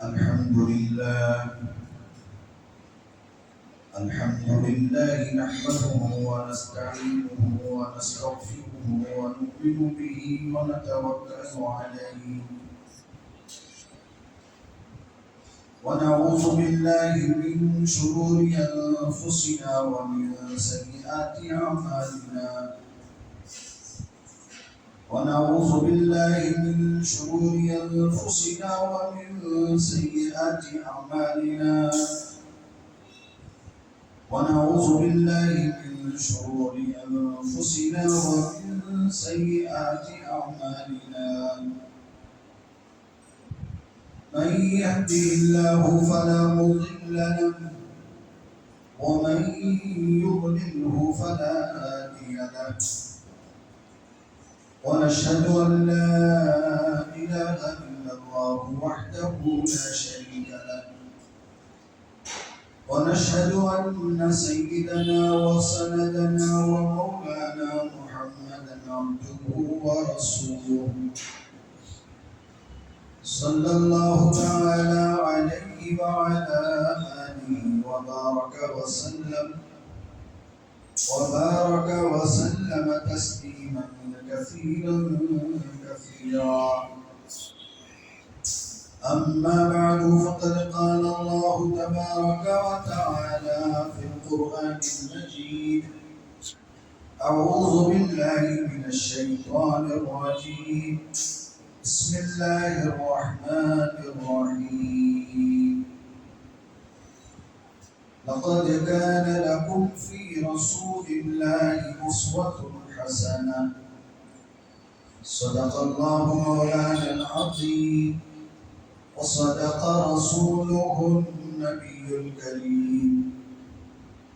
الحمد لله نحمده ونستعينه ونستغفره ونؤمن به ونتوكل عليه ونعوذ بالله من شرور أنفسنا ومن سيئات أعمالنا ونعوذ بالله من شرور أنفسنا ومن سيئات أعمالنا ونعوذ بالله من شرور أنفسنا ومن سيئات أعمالنا من يهده الله فلا مضل له ومن يضلله فلا هادي له ونشهد أن لا إله إلا الله وحده لا شريك له ونشهد أن سيدنا وسندنا ومولانا محمدا عبده ورسوله صلى الله تعالى عليه وعلى آله وبارك وسلم تسليما كثيرا أما بعد فقد قال الله تبارك وتعالى في القرآن المجيد أعوذ بالله من الشيطان الرجيم بسم الله الرحمن الرحيم لقد كان لكم في رسول الله أسوة حسنة صدق الله مولانا العظيم وصدق رسوله النبي الكريم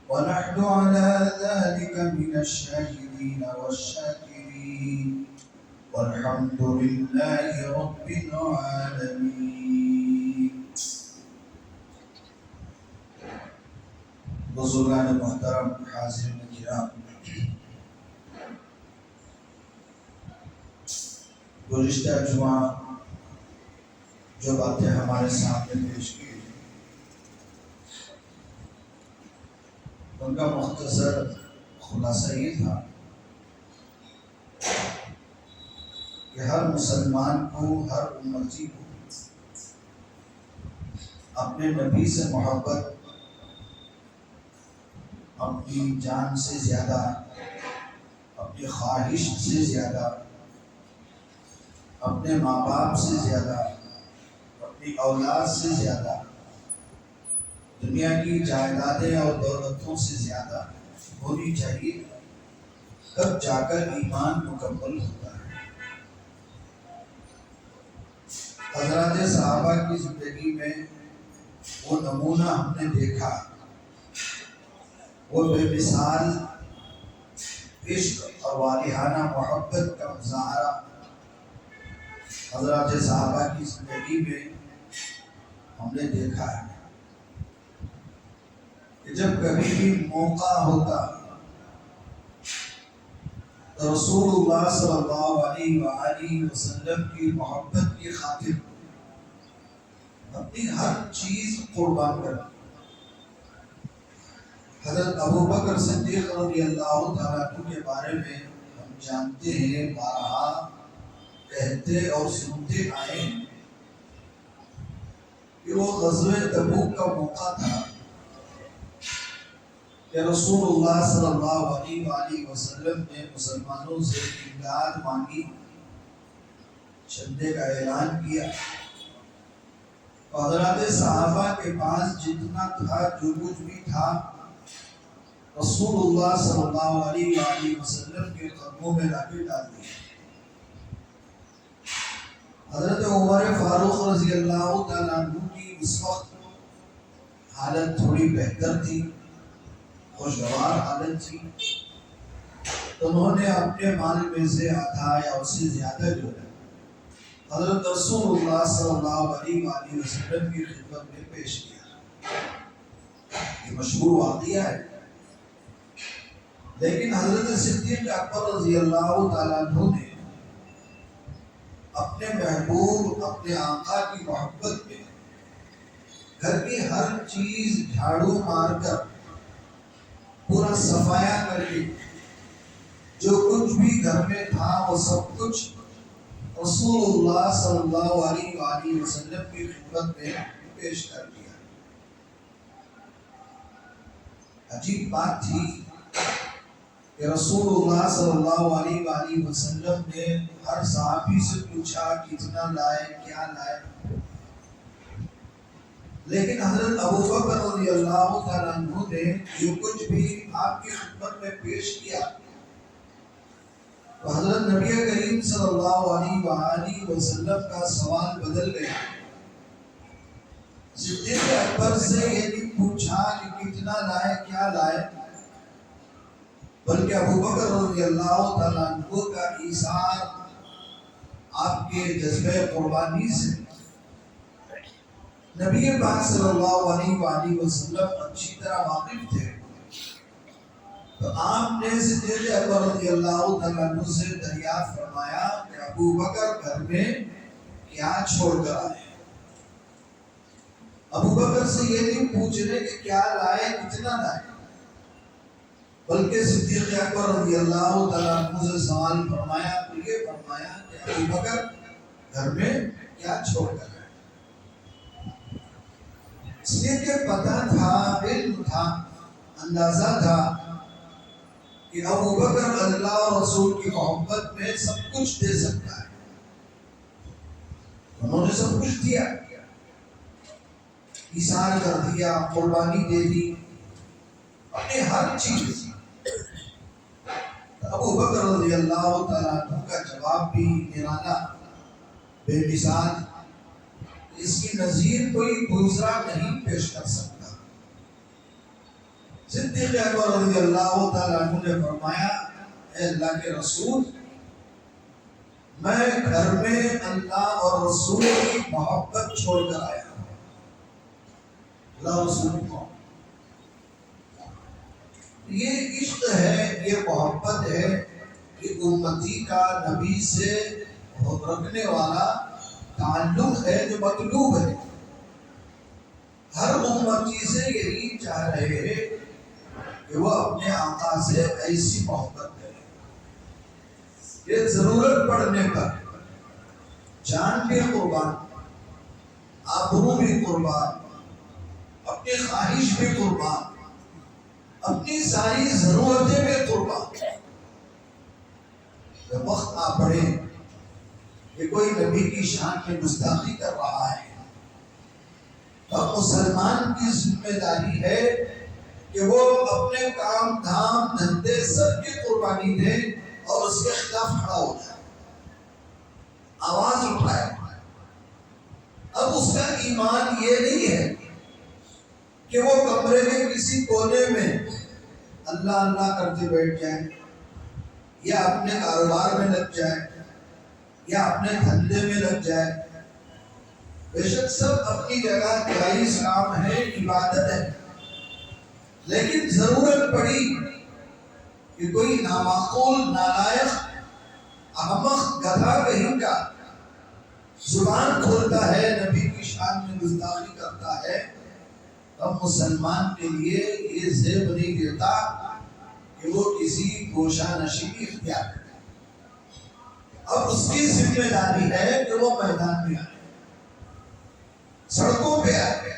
ونحن على ذلك من الشاهدين والشاكرين والحمد لله رب العالمين. بزرگان محترم حاضرین کرام، گزشتہ جمعہ جو باتیں ہمارے سامنے پیش کی ان کا مختصر خلاصہ یہ تھا کہ ہر مسلمان کو، ہر امتی کو اپنے نبی سے محبت اپنی جان سے زیادہ، اپنی خواہش سے زیادہ، اپنے ماں باپ سے زیادہ، اپنی اولاد سے زیادہ، دنیا کی جائیدادیں اور دولتوں سے زیادہ ہونی چاہیے، تب جا کر ایمان مکمل ہوتا ہے۔ حضرات صحابہ کی زندگی میں وہ نمونہ ہم نے دیکھا، وہ بے مثال عشق اور والہانہ محبت کا مظاہرہ حضرات صحابہ کی زندگی میں ہم نے دیکھا ہے کہ جب کبھی بھی موقع ہوتا تو رسول اللہ صلی اللہ علیہ وآلہ وسلم کی محبت کی خاطر اپنی ہر چیز قربان کرتا۔ حضرت ابوبکر صدیق رضی اللہ تعالیٰ عنہ کے بارے میں ہم جانتے ہیں، بارہا کہتے اور سنتے آئے ہیں کہ وہ غزوہ تبوک کا موقع تھا کہ رسول اللہ صلی اللہ علیہ وآلہ وسلم نے مسلمانوں سے امداد مانگی، چندے کا اعلان کیا۔ حضرات صحابہ کے پاس جتنا تھا، جو کچھ بھی تھا، رسول اللہ صلی اللہ علیہ وآلہ وسلم کے قدموں میں لا کے ڈال دیا۔ حضرت عمر فاروق رضی اللہ تعالیٰ عنہ کی اس وقت حالت تھوڑی بہتر تھی، خوشگوار حالت تھی، تو انہوں نے اپنے مال میں سے آدھا یا اس سے زیادہ جو ہے حضرت رسول اللہ صلی اللہ علیہ وآلہ وسلم کی خدمت میں پیش کیا۔ یہ مشہور واقعہ ہے، لیکن حضرت صدیق اکبر رضی اللہ تعالیٰ عنہ نے اپنے محبوب اپنے آقا کی محبت میں گھر کی ہر چیز جھاڑو مار کر پورا صفایا کر کے جو کچھ بھی گھر میں تھا وہ سب کچھ رسول اللہ صلی اللہ علیہ وآلہ وسلم کی خدمت میں پیش کر دیا۔ عجیب بات تھی کہ رسول اللہ صلی اللہ علیہ وآلہ وسلم نے ہر صحابی سے پوچھا کتنا لائے کیا لائے، لیکن حضرت ابوبکر رضی اللہ تعالیٰ عنہ نے جو کچھ بھی آپ کی خدمت میں پیش کیا تو حضرت نبی کریم صلی اللہ علیہ وآلہ وسلم کا سوال بدل گیا۔ صدیق اکبر سے یہ نہیں پوچھا کہ کتنا لائے کیا لائے، بلکہ ابوبکر رضی اللہ تعالیٰ عنہ کا ایثار آپ کے جذبہ قربانی سے نبی پاک صلی اللہ علیہ وآلہ وسلم اچھی طرح واقف تھے، تو آپ نے صدیق اکبر رضی اللہ تعالیٰ عنہ سے دریافت فرمایا کہ ابوبکر گھر میں کیا چھوڑ کر آئے۔ ابوبکر سے یہ نہیں پوچھ رہے کہ کیا لائے کتنا لائے، بلکہ صدیق اکبر رضی اللہ تعالیٰ عنہ سے سوال فرمایا تو یہ فرمایا کہ ابوبکر گھر میں کیا چھوڑ کر آئے۔ اس لیے کہ پتہ تھا، علم تھا، اندازہ تھا کہ ابوبکر اللہ اور رسول کی محبت میں سب کچھ دے سکتا ہے۔ انہوں نے سب کچھ دیا، ایثار کر دیا، قربانی دے دی، اپنی ہر چیز۔ ابوبکر رضی اللہ تعالیٰ عنہ کا جواب بھی نرالا، بے مثال، اس کی نظیر کوئی دوسرا نہیں پیش کر سکتا۔ صدیق اکبر رضی اللہ تعالیٰ عنہ نے فرمایا اے اللہ کے رسول، میں گھر میں اللہ اور رسول کی محبت چھوڑ کر آیا ہوں۔ اللہ رسول کی محبت، یہ عشق ہے، یہ محبت ہے کہ امتی کا نبی سے رکھنے والا تعلق ہے جو مطلوب ہے۔ ہر امتی سے یہی چاہ رہے ہیں کہ وہ اپنے آقا سے ایسی محبت کرے کہ ضرورت پڑنے پر جان بھی قربان، آبرو بھی قربان، اپنی خواہش بھی قربان، اپنی ساری ضرورتیں بھی قربان۔ جب وقت آ پڑے کہ کوئی نبی کی شان میں گستاخی کر رہا ہے تو مسلمان کی ذمہ داری ہے کہ وہ اپنے کام دھام دھندے سب کی قربانی دے اور اس کے خلاف کھڑا ہو جائے، آواز اٹھائے۔ اب اس کا ایمان یہ نہیں ہے کہ وہ کمرے میں کسی کونے میں اللہ اللہ کرتے بیٹھ جائے، یا اپنے کاروبار میں لگ جائے، یا اپنے دھندے میں لگ جائے۔ بے شک سب اپنی جگہ جائز کام ہے، عبادت ہے، لیکن ضرورت پڑی کہ کوئی نامعقول، نالائق، احمق، گدھا کہیں کا زبان کھولتا ہے، نبی کی شان میں گستاخی کرتا ہے، اب مسلمان کے لیے یہ زیب نہیں دیتا کہ وہ کسی گوشہ نشینی اختیار کرے۔ اب اس کی ذمہ داری ہے کہ وہ میدان میں آئے، سڑکوں پہ آئے،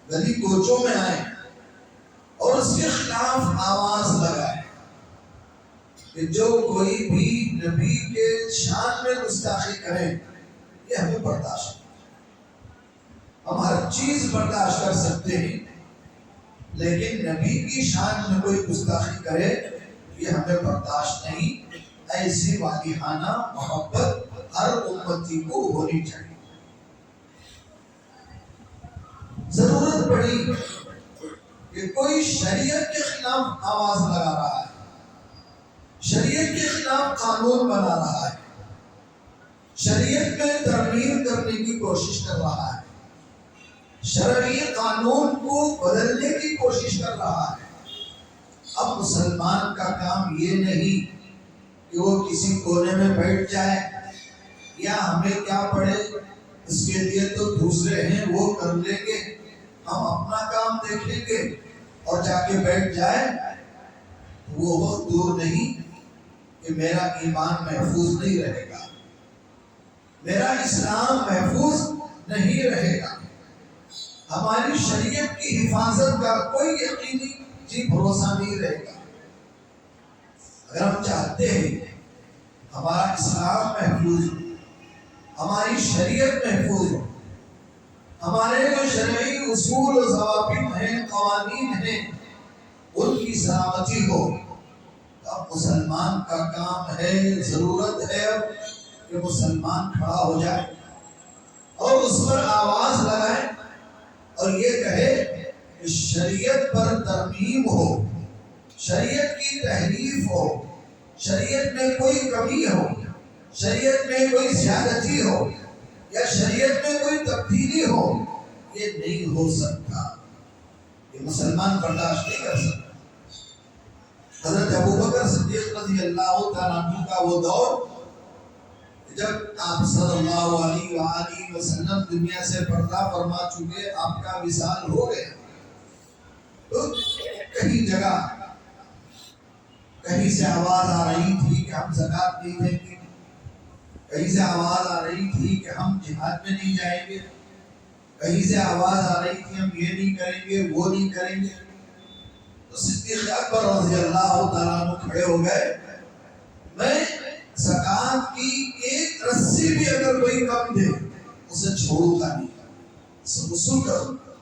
گلی کوچوں میں آئے اور اس کے خلاف آواز لگائے کہ جو کوئی بھی نبی کے شان میں گستاخی کرے یہ ہمیں برداشت نہیں۔ ہم ہر چیز برداشت کر سکتے ہیں، لیکن نبی کی شان میں کوئی گستاخی کرے یہ ہمیں برداشت نہیں۔ ایسی والہانہ محبت ہر امتی کو ہونی چاہیے۔ ضرورت پڑی کہ کوئی شریعت کے خلاف آواز لگا رہا ہے، شریعت کے خلاف قانون بنا رہا ہے، شریعت میں ترمیم کرنے کی کوشش کر رہا ہے، شرعی قانون کو بدلنے کی کوشش کر رہا ہے۔ اب مسلمان کا کام یہ نہیں کہ وہ کسی کونے میں بیٹھ جائے یا ہمیں کیا پڑے اس کے لیے تو دوسرے ہیں، وہ کر لیں گے، ہم اپنا کام دیکھیں گے اور جا کے بیٹھ جائے، وہ وقت دور نہیں کہ میرا ایمان محفوظ نہیں رہے گا، میرا اسلام محفوظ نہیں رہے گا، ہماری شریعت کی حفاظت کا کوئی یقینی بھروسہ نہیں رہے گا۔ اگر ہم چاہتے ہیں ہمارا اسلام محفوظ ہو، ہماری شریعت محفوظ ہو، ہمارے جو شرعی اصول و ضوابط ہیں، قوانین ہیں، ان کی سلامتی ہو، تو اب مسلمان کا کام ہے، ضرورت ہے اب کہ مسلمان کھڑا ہو جائے اور اس پر آواز لگائے اور یہ کہے کہ شریعت پر ترمیم ہو، شریعت کی تحریف ہو، شریعت میں کوئی کمی ہو، شریعت میں کوئی زیادتی ہو یا شریعت میں کوئی تبدیلی ہو، یہ نہیں ہو سکتا، یہ مسلمان برداشت نہیں کر سکتا۔ حضرت ابوبکر صدیق رضی اللہ تعالیٰ عنہ کا وہ دور جب آپ صلی اللہ علیہ وآلہ وسلم دنیا سے پردہ فرما چکے، آپ کا وصال ہو گیا، تو کہیں جگہ کہیں سے آواز آ رہی تھی کہ ہم زکوٰۃ نہیں دیں گے، کہیں سے آواز آ رہی تھی کہ ہم جہاد میں نہیں جائیں گے، کہیں سے آواز آ رہی تھی ہم یہ نہیں کریں گے، وہ نہیں کریں گے، تو صدیق اکبر رضی اللہ تعالیٰ عنہ کھڑے ہو گئے، میں زکوٰۃ کی ایک رسی بھی اگر کوئی کم دے اسے چھوڑوں گا نہیں، اسے وصول کروں گا،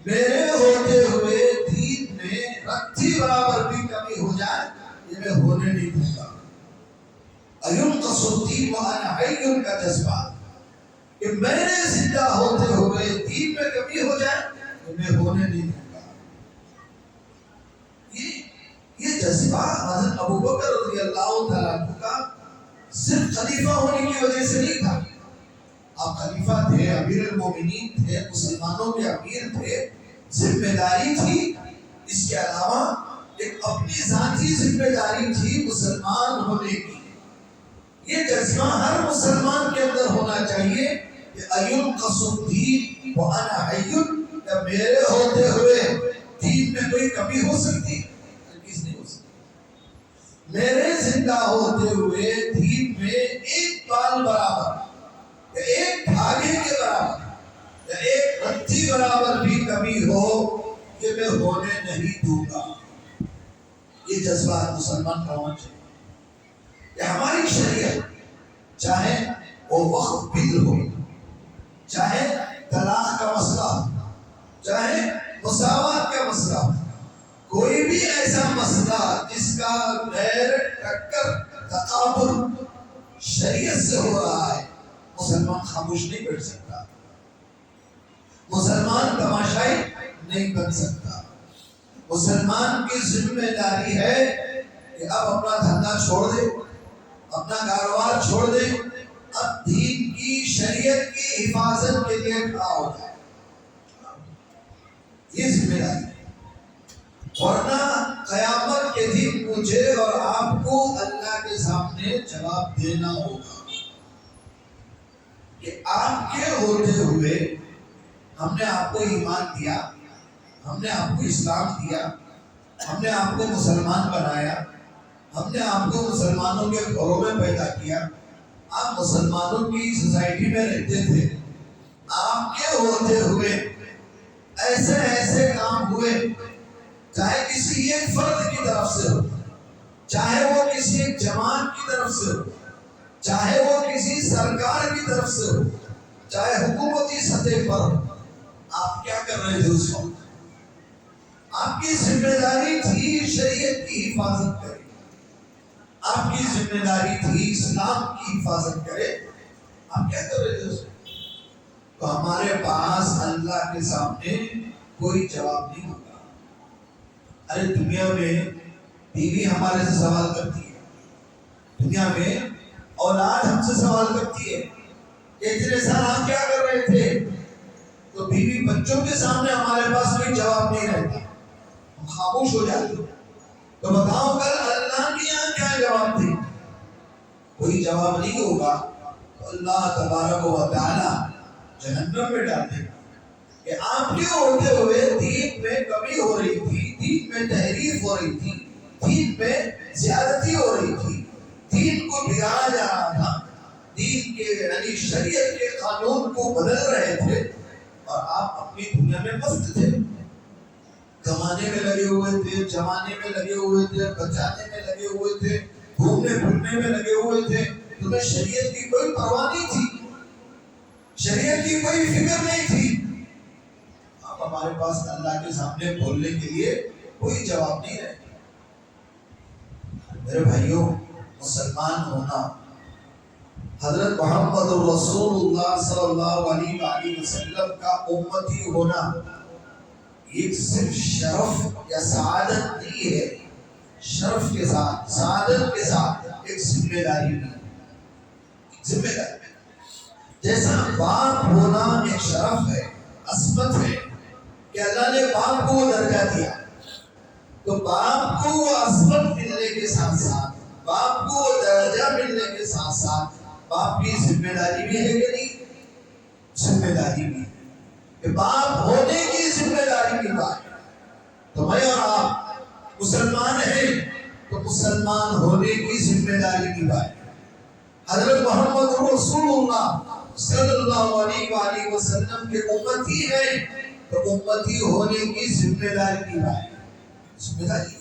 میرے ہوتے ہوئے دین میں رتی برابر بھی کمی ہو جائے یہ میں ہونے نہیں دوں گا۔ اَيُنْقَصُ الدِّينُ وَأَنَا حَيٌّ کا جذبہ کہ میرے زندہ ہوتے ہوئے دین میں کمی ہو جائے یہ میں ہونے نہیں دوں گا۔ یہ جذبہ حضرت ابوبکر رضی اللہ تعالیٰ عنہ کا صرف خلیفہ ہونے کی وجہ سے نہیں تھا، آپ خلیفہ تھے، امیر المومنین تھے، مسلمانوں کے امیر تھے، ذمہ داری تھی، اس کے علاوہ ایک اپنی ذاتی ذمہ داری تھی مسلمان ہونے کی۔ یہ جذبہ ہر مسلمان کے اندر ہونا چاہیے کہ اَيُنْقَصُ الدِّينُ وَأَنَا حَيٌّ، کہ میرے ہوتے ہوئے دین میں کوئی کمی ہو سکتی ہے؟ ہرگز نہیں ہو سکتی۔ میرے زندہ ہوتے ہوئے دین میں ایک بال برابر یا ایک دھاگے کے برابر یا ایک رتی برابر بھی کمی ہو یہ میں ہونے نہیں دوں گا۔ یہ جذبہ مسلمان کا ہونا چاہیے کہ ہماری شریعت چاہے وہ وقف بل ہو، چاہے طلاق کا مسئلہ ہو، چاہے مساوات کا مسئلہ ہو، کوئی بھی ایسا مسئلہ جس کا غیر ٹکر تقابل شریعت سے ہو رہا ہے، مسلمان خاموش نہیں بیٹھ سکتا، مسلمان تماشائی نہیں بن سکتا۔ مسلمان کی ذمہ داری ہے کہ اب اپنا دھندا چھوڑ دے، اپنا کاروبار چھوڑ دے، اب دین کی شریعت کی حفاظت کے لیے کھڑا ہو جائے، یہ ذمہ داری ہے۔ ورنہ قیامت کے دن مجھے اور آپ کو اللہ کے سامنے جواب دینا ہوگا کہ آپ کے ہوتے ہوئے ہم نے آپ کو ایمان دیا، ہم نے آپ کو اسلام دیا، ہم نے آپ کو مسلمان بنایا، ہم نے آپ کو مسلمانوں کے گھروں میں پیدا کیا، آپ مسلمانوں کی سوسائٹی میں رہتے تھے، آپ کے ہوتے ہوئے ایسے ایسے کام ہوئے، چاہے کسی ایک فرد کی طرف سے ہو، چاہے وہ کسی ایک جماعت کی طرف سے ہو، چاہے وہ کسی سرکار کی طرف سے ہو، چاہے حکومتی سطح پر ہو، آپ کیا کر رہے تھے اس وقت؟ آپ کی ذمہ داری تھی شریعت کی حفاظت کرے، آپ کی ذمہ داری تھی اسلام کی حفاظت کرے، آپ کیا کر رہے تھے اس وقت؟ تو ہمارے پاس اللہ کے سامنے کوئی جواب نہیں ہوگا۔ ارے دنیا میں بیوی ہمارے سے سوال کرتی ہے، دنیا میں اولاد ہم سے سوال کرتی ہے کہ اتنے سال آپ کیا کر رہے تھے، تو بیوی بچوں کے سامنے ہمارے پاس کوئی جواب نہیں رہتا، ہم خاموش ہو جاتے ہیں۔ تو بتاؤ کل اللہ کے یہاں کیا جواب دے؟ کوئی جواب نہیں ہوگا۔ اللہ تبارک و تعالی جہنم میں ڈال دے گا کہ آپ کے ہوتے ہوئے دین میں کمی ہو رہی تھی، دین میں تحریف ہو رہی تھی، دین میں زیادتی ہو رہی تھی، دین کو بگاڑا جا رہا تھا، دین کے یعنی شریعت کے قانون کو بدل رہے تھے اور آپ اپنی دنیا میں مست تھے، کمانے میں لگے ہوئے تھے، جمانے میں لگے ہوئے تھے، بچانے میں لگے ہوئے تھے، گھومنے پھرنے میں لگے ہوئے تھے، تمہیں شریعت کی کوئی پرواہ نہیں تھی، شریعت کی کوئی فکر نہیں تھی۔ اب ہمارے پاس اللہ کے سامنے بولنے کے لیے کوئی جواب نہیں ہے۔ میرے بھائیوں، مسلمان ہونا، حضرت محمد رسول اللہ صلی اللہ علیہ وآلہ وسلم کا امتی ہونا ایک صرف شرف یا سعادت نہیں ہے، شرف کے ساتھ، سعادت کے ساتھ ایک ذمہ داری بھی ہے، ذمہ داری۔ جیسا باپ ہونا ایک شرف ہے، عصمت ہے کہ اللہ نے باپ کو وہ درجہ دیا، تو باپ کو وہ عصمت ملنے کے ساتھ ساتھ، باپ کو وہ درجہ ملنے کے ساتھ ساتھ باپ کی ذمہ داری بھی ہے کہ نہیں؟ ذمہ داری بھی ہے کہ باپ ہونے کی ذمہ داری بھی بات ہے۔ تو میں اور آپ مسلمان ہیں تو مسلمان ہونے کی ذمہ داری کی بات ہے۔ حضرت محمد رسول اللہ صلی اللہ علیہ وآلہ وسلم کے امتی ہیں تو امتی ہونے کی ذمہ داری کی بات ہے۔ ذمہ داری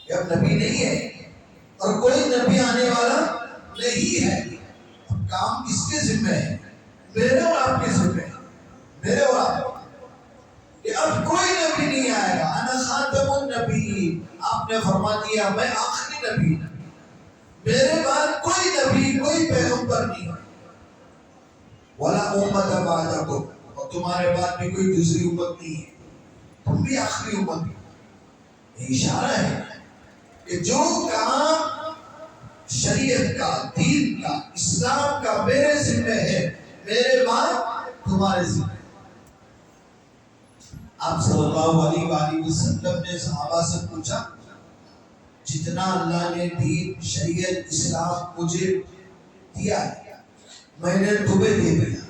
یہ اب نبی نہیں ہے اور کوئی نبی آنے والا نہیں ہے، اب کام کس کے ذمہ ہے؟ میرے اور آپ کے ذمہ ہے، میرے اور آپ کہ اب کوئی نبی نہیں آئے گا۔ انا خاتم النبی، آپ نے فرما دیا میں آخری نبی، میرے بعد کوئی نبی، کوئی پیغمبر نہیں ہے۔ ولا امت بعدکم، اور تمہارے بعد بھی کوئی دوسری امت نہیں ہے، تم بھی آخری امت۔ یہ اشارہ ہے کہ جو کام شریعت کا، دین کا، اسلام کا میرے ذمہ ہے، میرے بعد تمہارے ذمہ ہے۔ آپ صلی اللہ علیہ وآلہ وسلم نے صحابہ سے پوچھا جتنا اللہ نے دین، شریعت، اسلام مجھے دیا ہے میں نے تمہیں دے دیا،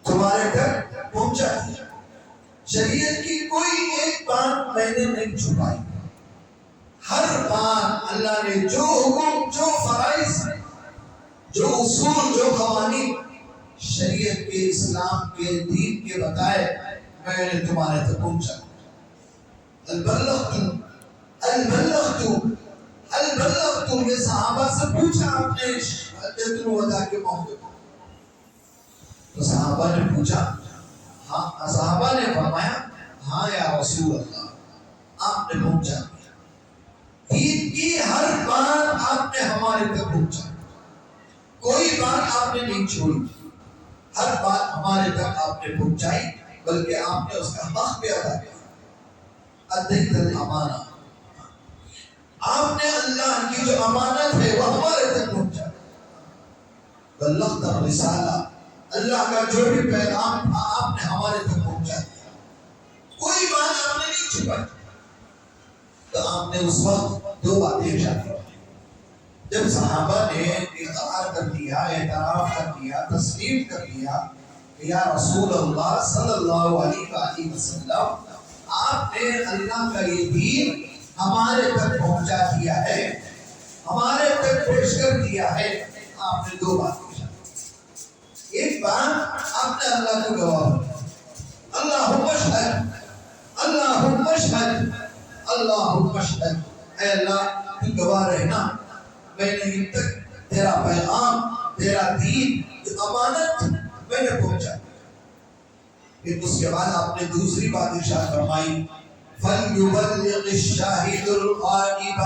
تمہارے تک پہنچا دیا، شریعت کی کوئی ایک بات میں نے نہیں چھپائی، ہر بات اللہ نے جو حکم، جو فرائض، جو اصول، جو قوانین شریعت کے، اسلام کے، دین کے بتائے میں نے تمہارے تک پہنچا۔ البلغت یہ صحابہ سے پوچھا آپ نے حجۃ الوداع کے موقع پر، تو صحابہ نے پوچھا، ہاں، صحابہ نے فرمایا ہاں یا رسول اللہ، آپ نے پہنچا دیا، دین کی ہر بات آپ نے ہمارے تک پہنچا، کوئی بات آپ نے نہیں چھوڑی، ہر بات ہمارے تک آپ نے پہنچائی، بلکہ آپ نے اس کا حق بھی ادا کیا۔ ادیت الامانہ، آپ نے اللہ کی جو امانت ہے وہ ہمارے تک پہنچا۔ بلغت الرسالہ، اللہ کا جو بھی پیغام تھا آپ نے ہمارے تک پہنچا دیا، کوئی بات آپ نے نہیں چھپائی۔ تو آپ نے اس وقت دو باتیں ارشاد کی، جب صحابہ نے اقرار کر لیا، اعتراف کر لیا، تسلیم کر لیا کہ یا رسول اللہ صلی اللہ علیہ وآلہ وسلم، آپ نے اللہ کا یہ دین ہمارے تک پہنچا دیا ہے، ہمارے تک پیش کر دیا ہے، آپ نے دو بات کی۔ ایک بات آپ نے اللہ کو گواہ دیا، اللہم اشہد، اللہم اشہد، اللہم اشہد، اے اللہ تو گواہ رہنا میں نے ان تک تیرا پیغام، تیرا دین، جو امانت میں نے پہنچا۔ پھر اس کے بعد آپ نے دوسری بات ارشاد فرمائی، فَلْيُبَلِّغِ الشَّاهِدُ الْغَائِبَ،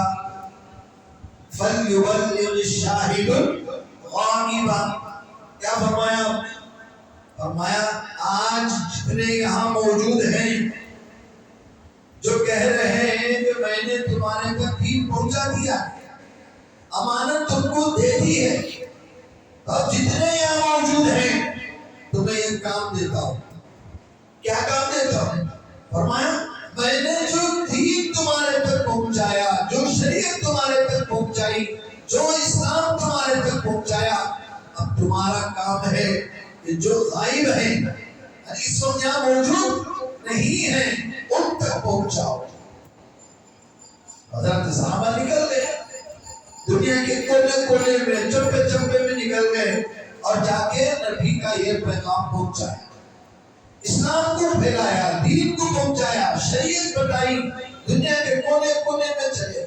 فَلْيُبَلِّغِ الشَّاهِدُ الْغَائِبَ۔ کیا فرمایا آپ نے؟ فرمایا آج جتنے یہاں موجود ہیں جو کہہ رہے ہیں کہ میں نے تمہارے تک دین پہنچا دیا، امانت تم کو دے دی ہے، اب جتنے یہاں موجود ہیں تمہیں ایک کام دیتا ہوں۔ کیا کام دیتا ہوں؟ فرمایا میں نے جو دین تمہارے تک پہنچایا، جو شریعت تمہارے تک پہنچائی، جو اسلام تمہارے تک پہنچایا، اب تمہارا کام ہے کہ جو غائب ہیں اس وقت یہاں موجود نہیں ہیں ان تک پہنچاؤ. حضرت صحابہ نکل گئے دنیا کے کونے کونے میں چپے چپے میں نکل گئے اور جا کے نبی کا یہ پیغام پہنچایا, اسلام کو پھیلایا, دین کو پہنچایا, شریعت بتائی, دنیا کے کونے کونے میں چلے گئے.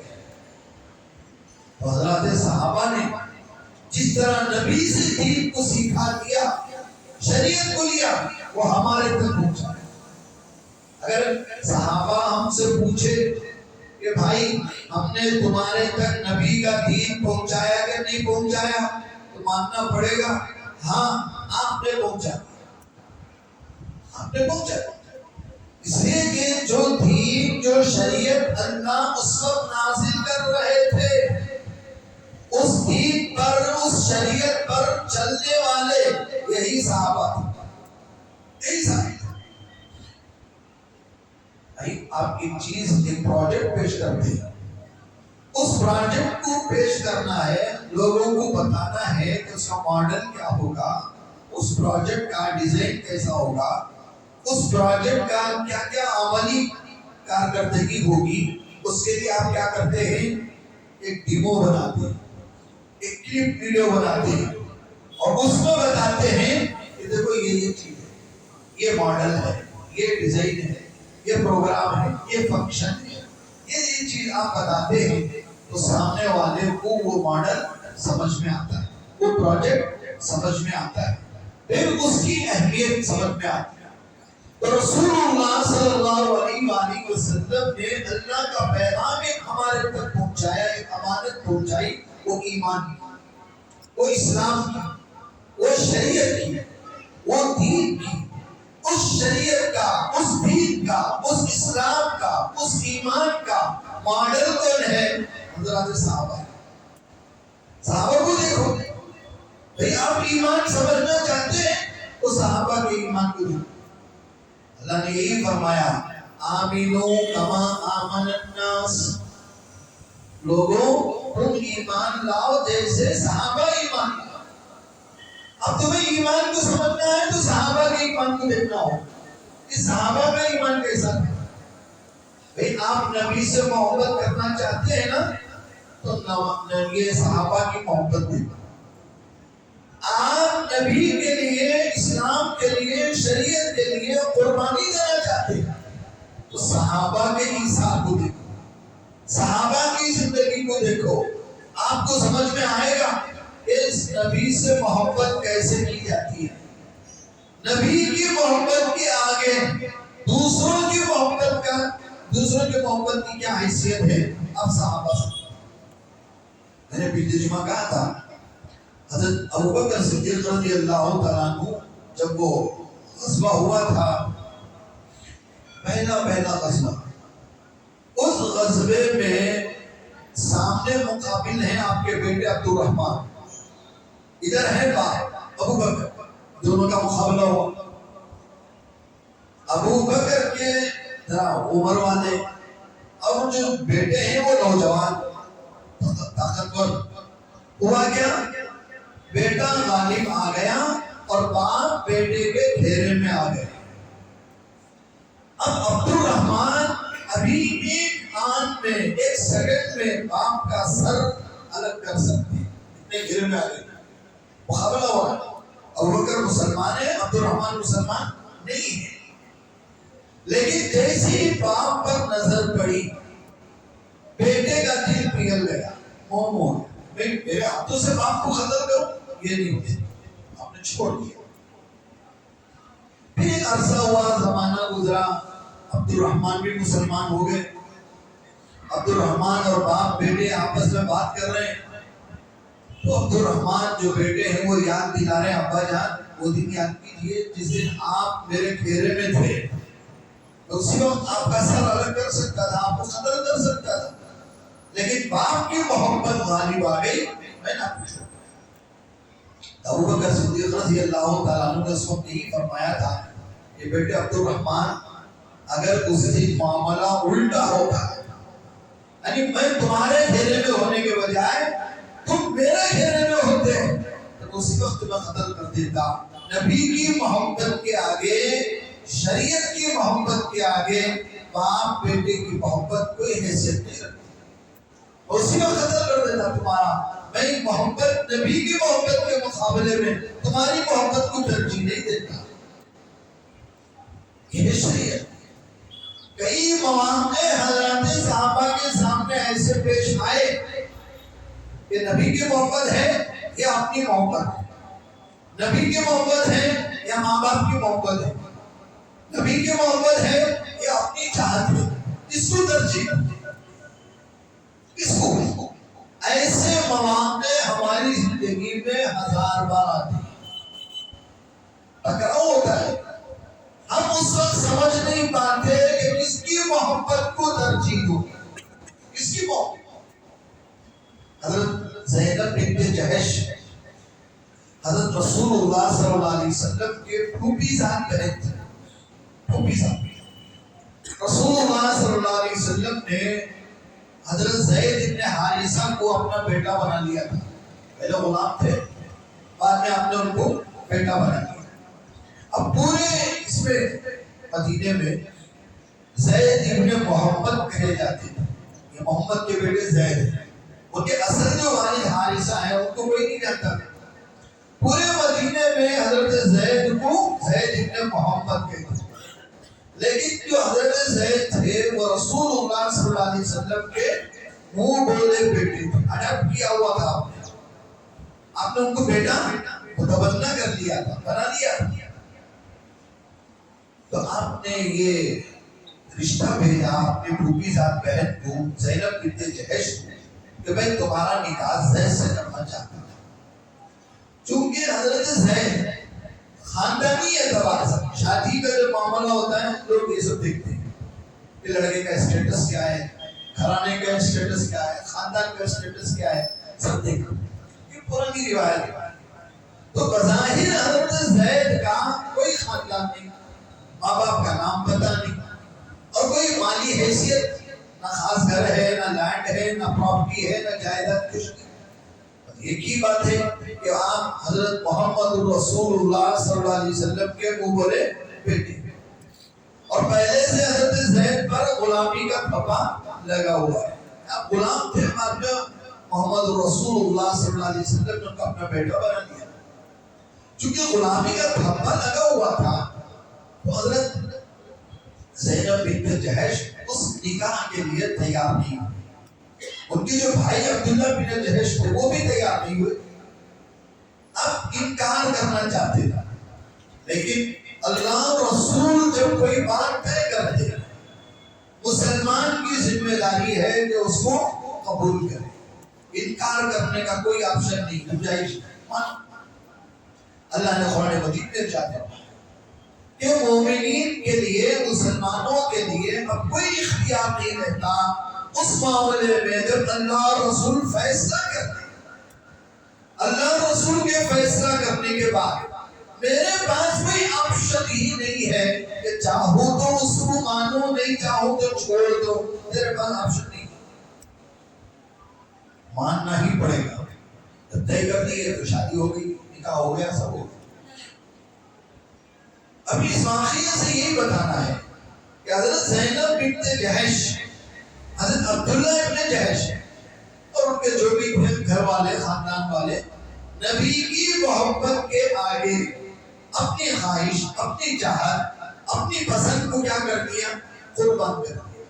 حضرات صحابہ نے جس طرح نبی سے دین کو سیکھا دیا, شریعت کو لیا, وہ ہمارے تک پہنچا. اگر صحابہ ہم سے پوچھے کہ بھائی ہم نے تمہارے تک نبی کا دین پہنچایا کہ نہیں پہنچایا, تو ماننا پڑے گا ہاں آپ نے پہنچا, آپ نے پہنچا. اس لیے کہ جو دین جو شریعت اللہ اس وقت نازل کر رہے تھے, اس دین پر اس شریعت پر چلنے والے یہی صحابہ تھے, یہی صحابہ. آپ ایک چیز ایک پروجیکٹ پیش کرتے ہیں, اس پروجیکٹ کو پیش کرنا ہے, لوگوں کو بتانا ہے کہ اس کا ماڈل کیا ہوگا, اس پروجیکٹ کا ڈیزائن کیسا ہوگا, اس پروجیکٹ کا کیا کیا عملی کارکردگی ہوگی. اس کے لیے آپ کیا کرتے ہیں, ایک ڈیمو بناتے ہیں, ایک کلپ ویڈیو بناتے ہیں اور اس میں بتاتے ہیں کہ دیکھو یہ چیز ہے, یہ ماڈل ہے, یہ ڈیزائن ہے, یہ پروگرام ہے, یہ فنکشن ہے, یہ چیز آپ بتاتے ہیں تو سامنے والے کو وہ ماڈل سمجھ میں آتا ہے, وہ پروجیکٹ سمجھ میں آتا ہے, پھر اس کی اہمیت سمجھ میں آتی ہے. تو رسول اللہ صلی اللہ علیہ وآلہ وسلم نے اللہ کا پیغام ایک ہمارے تک پہنچایا, ایک امانت پہنچائی, وہ ایمان کی, وہ اسلام کی, وہ شریعت کی, وہ دین کی. اس شریعت کا, اس دین کا, اس اسلام کا, اس ایمان کا ماڈل کون ہے؟ حضرات صحابہ. صحابہ کو دیکھو بھئی, آپ ایمان سمجھنا چاہتے ہیں تو صحابہ کے ایمان کو دیکھو. اللہ نے یہی فرمایا آمینو کما آمن الناس, لوگوں تم ایمان لاؤ جیسے صحابہ ایمان لاؤ. اب تمہیں ایمان کو سمجھنا ہے تو صحابہ کے ایمان کو دیکھنا ہو کہ صحابہ کا ایمان کیسا ہے. بھئی آپ نبی سے محبت کرنا چاہتے ہیں نا, تو یہ صحابہ کی محبت دیکھو. آپ نبی کے لیے, اسلام کے لیے, شریعت کے لیے قربانی دینا چاہتے ہیں تو صحابہ کے ایثار کو دیکھو, صحابہ کی زندگی کو دیکھو. آپ کو سمجھ میں آئے گا اس نبی سے محبت کیسے کی جاتی ہے. نبی کی محبت کے آگے دوسروں کی محبت کی کیا حیثیت ہے. اب صحابہ سے میں نے پچھلے جمعہ کہا تھا, حضرت ابوبکر صدیق رضی اللہ تعالیٰ عنہ جب وہ غزوہ ہوا تھا, پہلا غزوہ, اس غزوے میں سامنے مقابل ہیں آپ کے بیٹے عبد الرحمن, ادھر ہے باپ ابو بکر, دونوں کا مقابلہ ہوا. ابو بکر کے عمر والے اور جو بیٹے ہیں وہ نوجوان طاقتور. ہوا کیا, بیٹا غالب آ گیا اور باپ بیٹے کے گھیرے میں آ گئے. اب عبد الرحمن ابھی ایک آن میں, ایک سیکنڈ میں باپ کا سر الگ کر سکتے ہیں, اتنے گھیرے میں آ گئے. مقابلہ ہوا, ابوبکر مسلمان ہے, عبد الرحمن مسلمان نہیں ہے. لیکن جیسی باپ پر نظر پڑی, بیٹے کا دل پگھل گیا, میرے ہاتھوں سے باپ کو قتل کرو, یہ نہیں ہوتے, آپ نے چھوڑ دیا. پھر عرصہ ہوا, زمانہ گزرا, عبد الرحمن بھی مسلمان ہو گئے. عبد الرحمن اور باپ بیٹے آپس میں بات کر رہے ہیں تو عبد الرحمن جو بیٹے ہیں وہ یاد دلا رہے ہیں, ابا جان وہ دن یاد کیجئے جس دن آپ میرے گھیرے میں تھے, اسی وقت آپ کا سر الگ کر سکتا تھا, آپ کو قتل کر سکتا تھا, لیکن باپ کی محبت غالب آ گئی, میں نہ پوچھوں. ابوبکر صدیق رضی اللہ تعالیٰ عنہ نے اس وقت یہی فرمایا تھا کہ بیٹے عبد الرحمن, اگر اس دن معاملہ الٹا ہوتا, یعنی میں تمہارے گھیرے میں ہونے کے بجائے تم میرے گھیرے میں ہوتے تو اسی وقت میں قتل کر دیتا. نبی کی محبت کے آگے، شریعت کی محبت کے آگے باپ بیٹے کی محبت کوئی حیثیت نہیں رکھتی. اسی میں قتل کر دیتا تمہارا. میں محبت، نبی کی محبت کے مقابلے میں تمہاری محبت کو ترجیح نہیں دیتا. یہ شریعت. کئی مواقع حضرات صحابہ کے سامنے ایسے پیش آئے کہ نبی کی محبت ہے یا اپنی محبت ہے، نبی کی محبت ہے یا ماں باپ کی محبت ہے، نبی کی محبت ہے یا اپنی چاہت ہے. اس کو ترجیح، اس کو. ایسے مواقع ہماری زندگی میں ہزار بار آتے ہیں. ٹکراؤ ہوتا ہے. ہم اس وقت سمجھ نہیں پاتے کہ کس کی محبت کو ترجیح دو. کس کی محبت؟ حضرت زینب بنت جہش حضرت رسول اللہ صلی اللہ علیہ وسلم کے پھوپھی زاد بہن تھے. پھوپھی زاد. رسول اللہ صلی اللہ علیہ وسلم نے حضرت زید بن حارثہ کو اپنا بیٹا بنا لیا تھا. پہلے غلام تھے، بعد میں آپ نے ان کو بیٹا بنا لیا. اب پورے اس میں مدینے میں زید ابن محمد کہے جاتے ہیں. یہ محمد کے بیٹے زید ہیں. ان کے اصل جو والد حارثہ ہیں ان کو کوئی نہیں جانتا. پورے مدینے میں حضرت زید کو زید ابن محمد کہتے ہیں. لیکن جو حضرت زید تھے وہ رسول اللہ صلی اللہ علیہ وسلم کے منہ بولے بیٹے تھے. اڈاپٹ کیا ہوا تھا آپ نے ان کو بیٹا متبنہ کر لیا تھا، بنا لیا تھا. تو آپ نے یہ رشتہ بھیجا اپنے پھوپھی زاد بہن کو، زینب بنت جہش کو، کہ میں تمہارا نکاح زید سے کرنا چاہتا ہوں. چونکہ حضرت زید خاندانی اعتبار سے شادی کا جو معاملہ ہوتا ہے لوگ یہ سب دیکھتے ہیں کہ لڑکے کا اسٹیٹس کیا ہے، گھرانے کا اسٹیٹس کیا ہے، خاندان کا اسٹیٹس کیا ہے، سب دیکھتے ہیں. یہ پرانی روایت ہے. تو بظاہر حضرت زید کا کوئی خاندان نہیں، ماں باپ کا نام پتہ نہیں، اور کوئی مالی حیثیت، نہ خاص گھر ہے، نہ لینڈ ہے، نہ پراپرٹی ہے، نہ جائیداد کچھ نہیں. ایک ہی بات ہے کہ آپ حضرت محمد رسول اللہ صلی اللہ علیہ وسلم کے منہ بولے بیٹے. اور پہلے سے حضرت زید پر غلامی کا پھپا لگا ہوا ہے. آپ غلام تھے، بعد میں محمد رسول اللہ صلی اللہ علیہ وسلم نے اپنا بیٹا بنا لیا. چونکہ غلامی کا پھپا لگا ہوا تھا تو حضرت زینب بنت جہش اس نکاح کے لیے تیار نہیں ہوئی. ان کے جو بھائی عبداللہ بن جہش تھے وہ بھی تیار نہیں ہوئے. اب انکار کرنا چاہتے تھے، لیکن اللہ رسول جب کوئی بات طے کر دے، مسلمان کی ذمہ داری ہے کہ اس کو قبول کرے. انکار کرنے کا کوئی آپشن نہیں. گنجائش اللہ نے قرآن مجید میں ارشاد فرمایا کہ مومنین کے لیے، مسلمانوں کے لیے اب کوئی اختیار نہیں رہتا اس معاملے میں جب اللہ رسول فیصلہ کرتے. اللہ رسول کے فیصلہ کرنے کے بعد میرے پاس کوئی آپشن ہی نہیں ہے کہ چاہو تو اس کو مانو، نہیں چاہو تو چھوڑ دو. میرے پاس آپشن نہیں، ماننا ہی پڑے گا. جب طے کر دیے تو شادی ہو گئی، نکاح ہو گیا، سب ہو گیا. اب اس واقعے سے یہی بتانا ہے کہ حضرت زینب بنت جہش، حضرت عبداللہ ابن جہش اور ان کے جو بھی گھر والے، خاندان والے، نبی کی محبت کے آگے اپنی خواہش، اپنی چاہت، اپنی پسند کو کیا کر دیا؟ قربان کر دیا.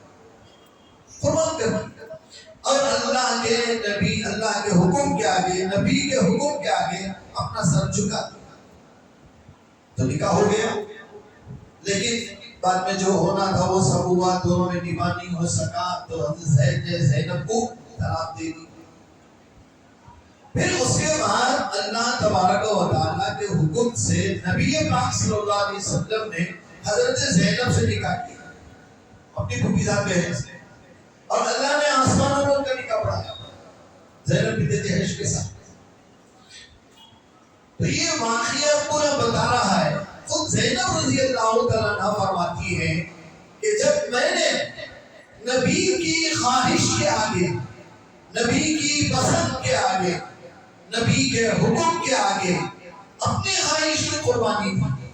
قربان کر دیا. اور اللہ کے نبی، اللہ کے حکم کے آگے، نبی کے حکم کے آگے اپنا سر جھکا دیا. تو نکاح ہو گیا. لیکن بعد میں جو ہونا تھا وہ سب ہوا، دونوں میں نکاح نہیں ہو سکا تو حضرت زید نے زینب کو طلاق دے دی. پھر اس کے بعد اللہ تبارک و تعالیٰ کے حکم سے نبی پاک صلی اللہ علیہ وسلم نے حضرت زینب سے نکاح کیا اپنی پھوپھی زاد بہن سے. اور اللہ نے آسمان اور کا نکاح پڑھایا زینب بنت جہش کے ساتھ. تو یہ واقعہ پورا بتا رہا ہے. خود زینب رضی اللہ تعالیٰ عنہ فرماتی ہے کہ جب میں نے نبی کی خواہش کے آگے، نبی کی پسند کے آگے، نبی کے حکم کے آگے اپنی خواہش کی قربانی تھی،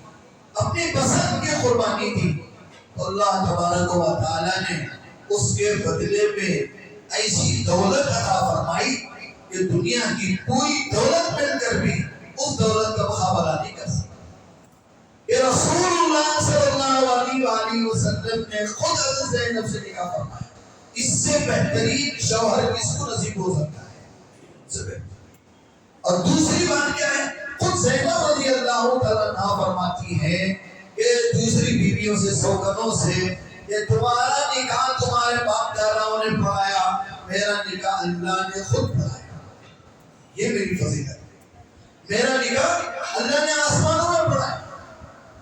اپنی پسند کی قربانی تھی، تو اللہ تبارک و تعالیٰ نے اس کے بدلے میں ایسی دولت عطا فرمائی کہ دنیا کی پوری دولت مل کر بھی اس دولت کا مقابلہ نہیں کر سکتی۔ کہ رسول اللہ صلی اللہ علیہ وآلہ وسلم نے خود حضرت زینب سے نکاح فرمایا، اس سے بہترین شوہر کس کو نصیب ہو سکتا ہے؟ اور دوسری بات کیا ہے، خود زینب رضی اللہ تعالیٰ عنہا فرماتی ہے کہ دوسری بیویوں سے، سوگنوں سے، کہ تمہارا نکاح تمہارے باپ داداؤں نے پڑھایا، میرا نکاح اللہ نے خود پڑھایا۔ یہ میری فضیلت ہے، میرا نکاح اللہ نے آسمانوں میں پڑھایا۔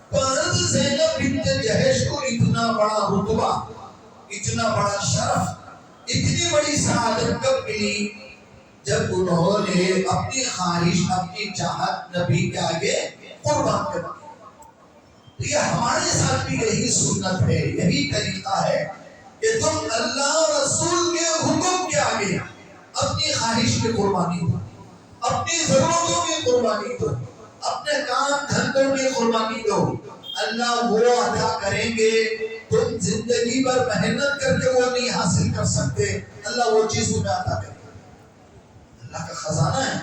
تو حضرت زینب بنت جہش کو اتنا بڑا رتبہ، اتنا بڑا شرف، اتنی بڑی سعادت کب ملی؟ جب انہوں نے اپنی خواہش، اپنی چاہت نبی کے آگے قربان کر دی۔ تو یہ ہمارے ساتھ بھی یہی سنت ہے، یہی طریقہ ہے کہ تم اللہ اور رسول کے حکم کے آگے اپنی خواہش کی قربانی دو، اپنی ضرورتوں کی قربانی دو، اپنے کام دھندوں کی قربانی دو۔ اللہ وہ عطا کریں گے، تم زندگی بھر محنت کر کے وہ نہیں حاصل کر سکتے، اللہ وہ چیز تمہیں عطا کرے گا۔ اللہ کا خزانہ ہے،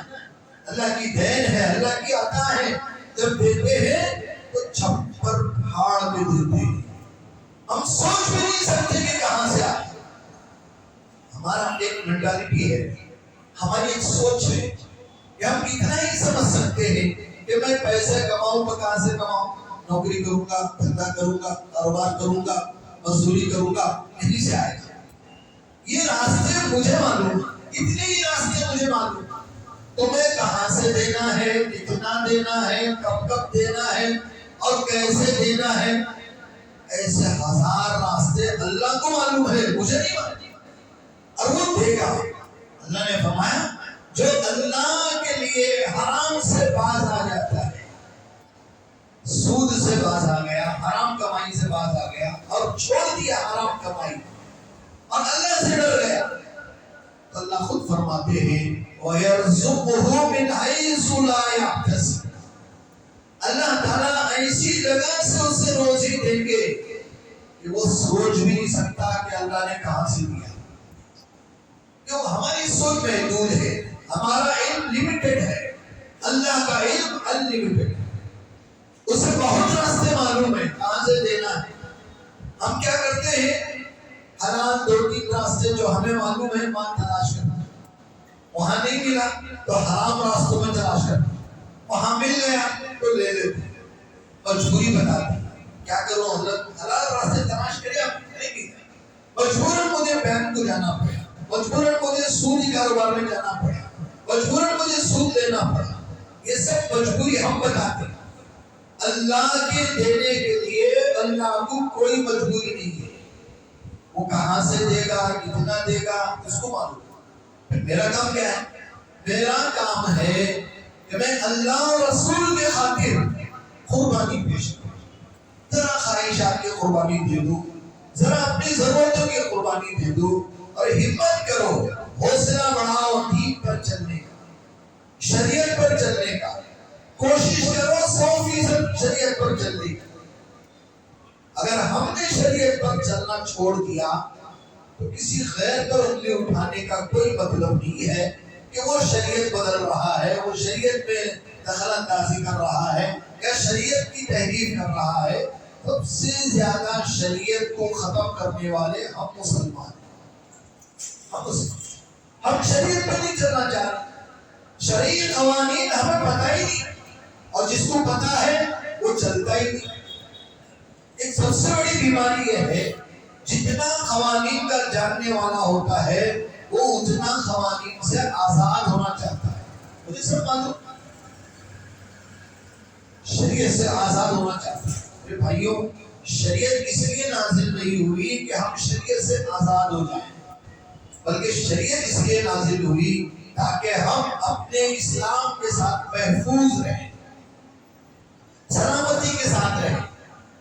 اللہ کی دین ہے، اللہ کی عطا ہے۔ جب دیتے ہیں تو چھپر پھاڑ کے دیتے ہیں، ہم سوچ بھی نہیں سکتے کہ کہاں سے آئے۔ ہمارا ایک مینٹالٹی ہے، ہماری ایک سوچ ہے کہ ہم اتنا ہی سمجھ سکتے ہیں کہ میں پیسے کماؤں تو کہاں سے کماؤں، نوکری کروں گا، دھندا کروں گا، کاروبار کروں گا، مزدوری کروں گا، یہیں سے آئے گا۔ یہ راستے مجھے معلوم، اتنے ہی راستے مجھے معلوم، تمہیں کہاں سے دینا ہے، کتنا دینا ہے، کب کب دینا ہے اور کیسے دینا ہے، ایسے ہزار راستے اللہ کو معلوم ہے، مجھے نہیں معلوم، اور وہ دے گا۔ اللہ نے فرمایا جو اللہ کے لیے حرام سے باز آ جاتا ہے، سود سے باز آ گیا، حرام کمائی سے باز آ گیا اور چھوڑ دیا حرام کمائی اور اللہ سے ڈر گیا، تو اللہ خود فرماتے ہیں وَيَرْزُقُهُ مِنْ حَيْثُ لَا يَحْتَسِبُ، اللہ تعالیٰ ایسی جگہ سے اسے روزی دیں گے کہ وہ سوچ بھی نہیں سکتا کہ اللہ نے کہاں سے دیا۔ کیوں؟ ہماری سوچ محدود ہے، ہمارا علم لمیٹڈ ہے، اللہ کا علم انلمیٹڈ ہے، اسے بہت راستے معلوم ہے کہاں سے دینا ہے۔ ہم کیا کرتے ہیں، حلال دو تین راستے جو ہمیں معلوم ہے وہاں تلاش کرنا، وہاں نہیں ملا تو حرام راستوں میں تلاش کرنا، وہاں مل گیا تو لے لیتے، مجبوری بتاتی کیا کروں حضرت، حلال راستے تلاش کرے اب نہیں ملے، مجبوراً مجھے بینک کو جانا پڑا، مجبوراً مجھے سودی کاروبار میں جانا پڑا، مجبوراً مجھے سود لینا پڑا، یہ سب مجبوری ہم بتاتے ہیں۔ اللہ کے دینے کے لیے اللہ کو کوئی مجبوری نہیں ہے، وہ کہاں سے دے گا، کتنا دے گا، اس کو معلوم۔ میرا کام کیا ہے؟ میرا کام ہے کہ میں اللہ اور رسول کے خاطر قربانی پیش کروں، ذرا خواہشات کی قربانی دے دوں، ذرا اپنی ضرورتوں کی قربانی دے دوں، اور ہمت کرو، حوصلہ بڑھاؤ دین پر چلنے کا، شریعت پر چلنے کا، کوشش کرو 100% شریعت پر چلنے کا۔ اگر ہم نے شریعت پر چلنا چھوڑ دیا تو کسی غیر پر انگلی اٹھانے کا کوئی مطلب نہیں ہے کہ وہ شریعت بدل رہا ہے، وہ شریعت میں دخل اندازی کر رہا ہے یا شریعت کی تحریف کر رہا ہے۔ سب سے زیادہ شریعت کو ختم کرنے والے ہم مسلمان ہیں، ہم شریعت پر نہیں چلنا چاہ رہے، شریعت قوانین ہمیں پتہ ہی نہیں، اور جس کو پتہ ہے وہ چلتا ہی نہیں۔ ایک سب سے بڑی بیماری یہ ہے، جتنا قوانین کا جاننے والا ہوتا ہے وہ اتنا قوانین سے آزاد ہونا چاہتا ہے۔ مجھے سب معلوم، شریعت سے آزاد ہونا چاہتا ہے۔ میرے بھائیوں، شریعت اس لیے نازل نہیں ہوئی کہ ہم شریعت سے آزاد ہو جائیں، بلکہ شریعت اس لیے نازل ہوئی تاکہ ہم اپنے اسلام کے ساتھ محفوظ رہیں، سلامتی کے ساتھ رہیں،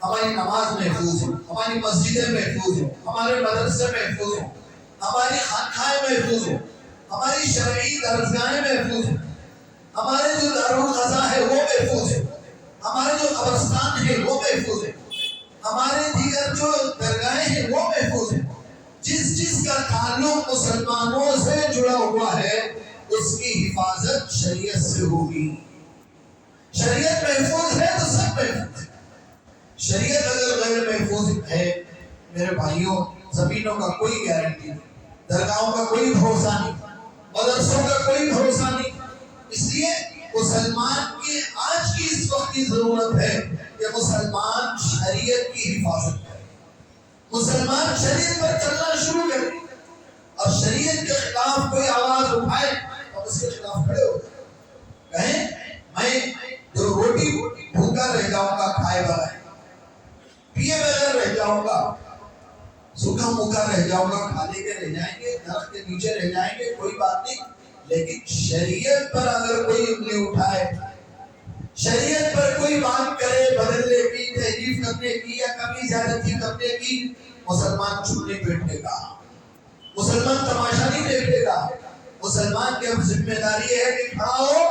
ہماری نماز محفوظ ہو، ہماری مسجدیں محفوظ ہو، ہمارے مدرسے محفوظ ہو، ہماری خانقاہیں محفوظ ہو، ہماری شرعی درسگاہیں محفوظ ہو، ہمارے جو دارالقضا ہے وہ محفوظ ہے، ہمارے جو قبرستان ہے وہ محفوظ ہے، ہمارے دیگر جو درگاہیں ہیں وہ محفوظ ہیں۔ جس جس کا تعلق مسلمانوں سے جڑا ہوا ہے اس کی حفاظت شریعت سے ہوگی۔ شریعت محفوظ ہے تو سب محفوظ ہے۔ شریعت اگر غیر محفوظ ہے میرے بھائیوں، زمینوں کا کوئی گارنٹی نہیں، درگاہوں کا کوئی بھروسہ نہیں، مدرسوں کا کوئی بھروسہ نہیں۔ اس لیے مسلمان کی آج کی اس وقت کی ضرورت ہے کہ مسلمان شریعت کی حفاظت کرے، مسلمان شریعت پر چلنا شروع کرے، اور شریعت کے خلاف کوئی آواز اٹھائے اور اس کے خلاف کھڑے ہو کہیں میں جو روٹی بھوکا رہ جاؤں گا کھائے بغیر، پیے بغیر رہ جاؤں گا، سوکھا موکا رہ جاؤں گا، کھانے کے رہ جائیں گے، درخت کے نیچے رہ جائیں گے، کوئی بات نہیں، لیکن شریعت پر اگر کوئی انگلی اٹھائے، شریعت پر کوئی بات کرے بدلنے کی، تحریف کرنے کی یا کمی زیادتی کرنے کی، مسلمان چپ نہیں بیٹھے گا، مسلمان تماشا نہیں دیکھے گا۔ مسلمان کی اب ذمہ داری ہے کہ کھڑا ہو